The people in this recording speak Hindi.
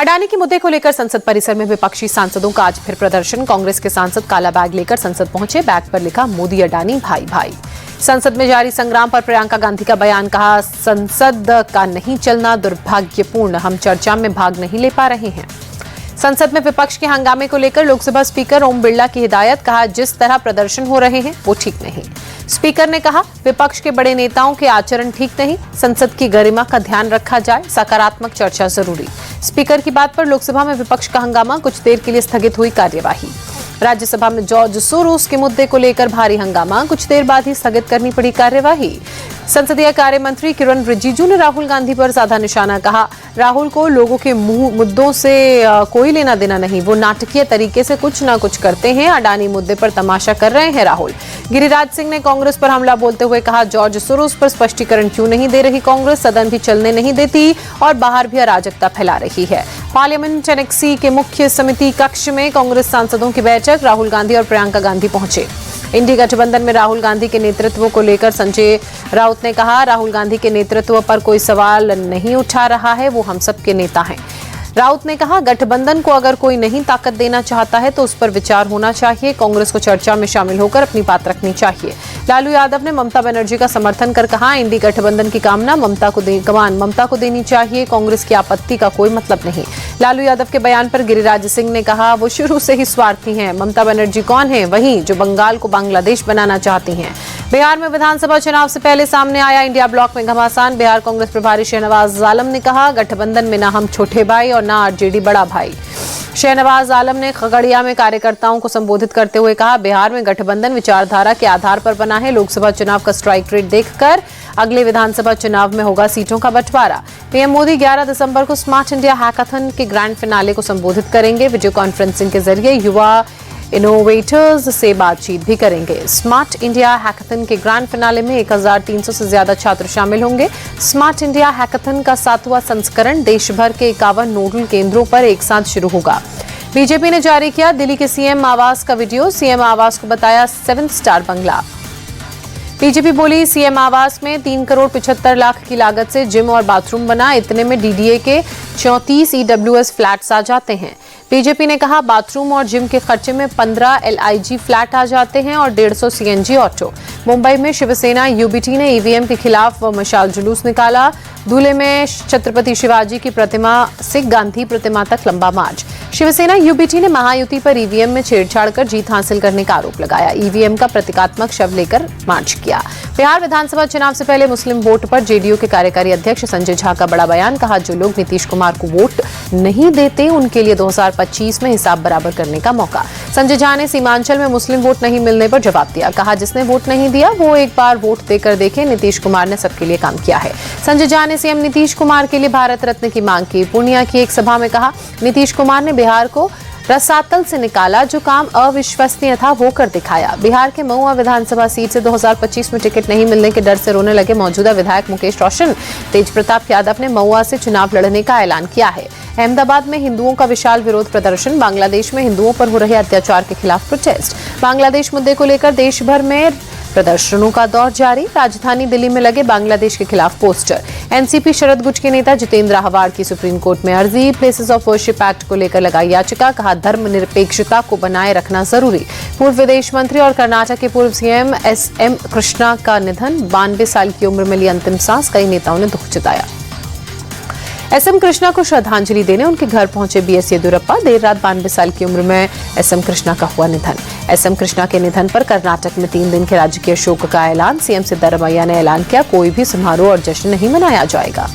अडानी के मुद्दे को लेकर संसद परिसर में विपक्षी सांसदों का आज फिर प्रदर्शन। कांग्रेस के सांसद काला बैग लेकर संसद पहुंचे। बैग पर लिखा मोदी अडानी भाई भाई। संसद में जारी संग्राम पर प्रियंका गांधी का बयान, कहा संसद का नहीं चलना दुर्भाग्यपूर्ण, हम चर्चा में भाग नहीं ले पा रहे हैं। संसद में विपक्ष के हंगामे को लेकर लोकसभा स्पीकर ओम बिरला की हिदायत, कहा जिस तरह प्रदर्शन हो रहे हैं वो ठीक नहीं। स्पीकर ने कहा विपक्ष के बड़े नेताओं के आचरण ठीक नहीं, संसद की गरिमा का ध्यान रखा जाए, सकारात्मक चर्चा जरूरी। स्पीकर की बात पर लोकसभा में विपक्ष का हंगामा, कुछ देर के लिए स्थगित हुई कार्यवाही। राज्यसभा में जॉर्ज सोरोस के मुद्दे को लेकर भारी हंगामा, कुछ देर बाद ही स्थगित करनी पड़ी कार्यवाही। संसदीय कार्य मंत्री किरण रिजिजू ने राहुल गांधी पर साधा निशाना, कहा राहुल को लोगों के मुद्दों से कोई लेना देना नहीं, वो नाटकीय तरीके से कुछ ना कुछ करते हैं। अडानी मुद्दे पर तमाशा कर रहे हैं राहुल। गिरिराज सिंह ने कांग्रेस पर हमला बोलते हुए कहा जॉर्ज सोरोस पर स्पष्टीकरण क्यों नहीं दे रही कांग्रेस, सदन भी चलने नहीं देती और बाहर भी अराजकता फैला रही है। पार्लियामेंट एनेक्सी के मुख्य समिति कक्ष में कांग्रेस सांसदों की बैठक, राहुल गांधी और प्रियंका गांधी पहुंचे। इंडी गठबंधन में राहुल गांधी के नेतृत्व को लेकर संजय राउत ने कहा राहुल गांधी के नेतृत्व पर कोई सवाल नहीं उठा रहा है, वो हम सबके नेता हैं। राउत ने कहा गठबंधन को अगर कोई नहीं ताकत देना चाहता है तो उस पर विचार होना चाहिए, कांग्रेस को चर्चा में शामिल होकर अपनी बात रखनी चाहिए। लालू यादव ने ममता बनर्जी का समर्थन कर कहा इंडी गठबंधन की कामना ममता को देनी चाहिए, कांग्रेस की आपत्ति का कोई मतलब नहीं। लालू यादव के बयान पर गिरिराज सिंह ने कहा वो शुरू से ही स्वार्थी हैं, ममता बनर्जी कौन है वही जो बंगाल को बांग्लादेश बनाना चाहती हैं। बिहार में विधानसभा चुनाव से पहले सामने आया इंडिया ब्लॉक में घमासान। बिहार कांग्रेस प्रभारी शहनवाज आलम ने कहा गठबंधन में ना हम छोटे भाई और ना आरजेडी बड़ा भाई। शहनवाज आलम ने खगड़िया में कार्यकर्ताओं को संबोधित करते हुए कहा बिहार में गठबंधन विचारधारा के आधार पर बना है, लोकसभा चुनाव का स्ट्राइक रेट देखकर अगले विधानसभा चुनाव में होगा सीटों का बंटवारा। पीएम मोदी 11 दिसंबर को स्मार्ट इंडिया हैकाथन के ग्रैंड फिनाले को संबोधित करेंगे। वीडियो कॉन्फ्रेंसिंग के जरिए युवा इनोवेटर्स से बातचीत भी करेंगे। स्मार्ट इंडिया हैकाथन के ग्रैंड फिनाले में 1300 से ज्यादा छात्र शामिल होंगे। स्मार्ट इंडिया हैकाथन का 7वां संस्करण देश भर के 51 नोडल केंद्रों पर एक साथ शुरू होगा। बीजेपी ने जारी किया दिल्ली के सीएम आवास का वीडियो, सीएम आवास को बताया 7 स्टार बंगला। बीजेपी बोली सीएम आवास में 3 करोड़ 75 लाख की लागत से जिम और बाथरूम बना, इतने में डीडीए के 34 ईडब्ल्यूएस फ्लैट्स आ जाते हैं। बीजेपी ने कहा बाथरूम और जिम के खर्चे में 15 एलआईजी फ्लैट आ जाते हैं और 150 सीएनजी ऑटो। मुंबई में शिवसेना यूबीटी ने ईवीएम के खिलाफ मशाल जुलूस निकाला। दूल्हे में छत्रपति शिवाजी की प्रतिमा से गांधी प्रतिमा तक लंबा मार्च। शिवसेना यूबीटी ने महायुति पर ईवीएम में छेड़छाड़ कर जीत हासिल करने का आरोप लगाया। ईवीएम का प्रतीकात्मक शव लेकर मार्च किया। बिहार विधानसभा चुनाव से पहले मुस्लिम वोट पर जेडीयू के कार्यकारी अध्यक्ष संजय झा का बड़ा बयान, कहा जो लोग नीतीश कुमार को वोट नहीं देते उनके लिए 2025 में हिसाब बराबर करने का मौका। संजय झा ने सीमांचल में मुस्लिम वोट नहीं मिलने पर जवाब दिया, कहा जिसने वोट नहीं दिया वो एक बार वोट देकर देखे, नीतीश कुमार ने सबके लिए काम किया है। संजय झा ने सीएम नीतीश कुमार के लिए भारत रत्न की मांग की। पूर्णिया की एक सभा में कहा नीतीश कुमार ने बिहार को रसातल से निकाला, जो काम अविश्वसनीय था वो कर दिखाया। बिहार के महुआ विधानसभा सीट से 2025 में टिकट नहीं मिलने के डर से रोने लगे मौजूदा विधायक मुकेश रोशन। तेज प्रताप यादव ने महुआ से चुनाव लड़ने का ऐलान किया है। अहमदाबाद में हिंदुओं का विशाल विरोध प्रदर्शन। बांग्लादेश में हिंदुओं पर हो रहे अत्याचार के खिलाफ प्रोटेस्ट। बांग्लादेश मुद्दे को लेकर देश भर में प्रदर्शनों का दौर जारी। राजधानी दिल्ली में लगे बांग्लादेश के खिलाफ पोस्टर। एनसीपी शरद गुट के नेता जितेंद्र आहवाड़ की सुप्रीम कोर्ट में अर्जी। प्लेसेस ऑफ वर्शिप एक्ट को लेकर लगाई याचिका, कहा धर्मनिरपेक्षता को बनाए रखना जरूरी। पूर्व विदेश मंत्री और कर्नाटक के पूर्व सीएम एसएम कृष्णा का निधन, 92 साल की उम्र में ली अंतिम सांस, कई नेताओं ने दुख जताया। एसएम कृष्णा को श्रद्धांजलि देने उनके घर पहुंचे बीएस येदियुरप्पा। देर रात 92 साल की उम्र में एसएम कृष्णा का हुआ निधन। एसएम कृष्णा के निधन पर कर्नाटक में 3 दिन के राजकीय शोक का ऐलान। सीएम सिद्धारमैया ने ऐलान किया कोई भी समारोह और जश्न नहीं मनाया जाएगा।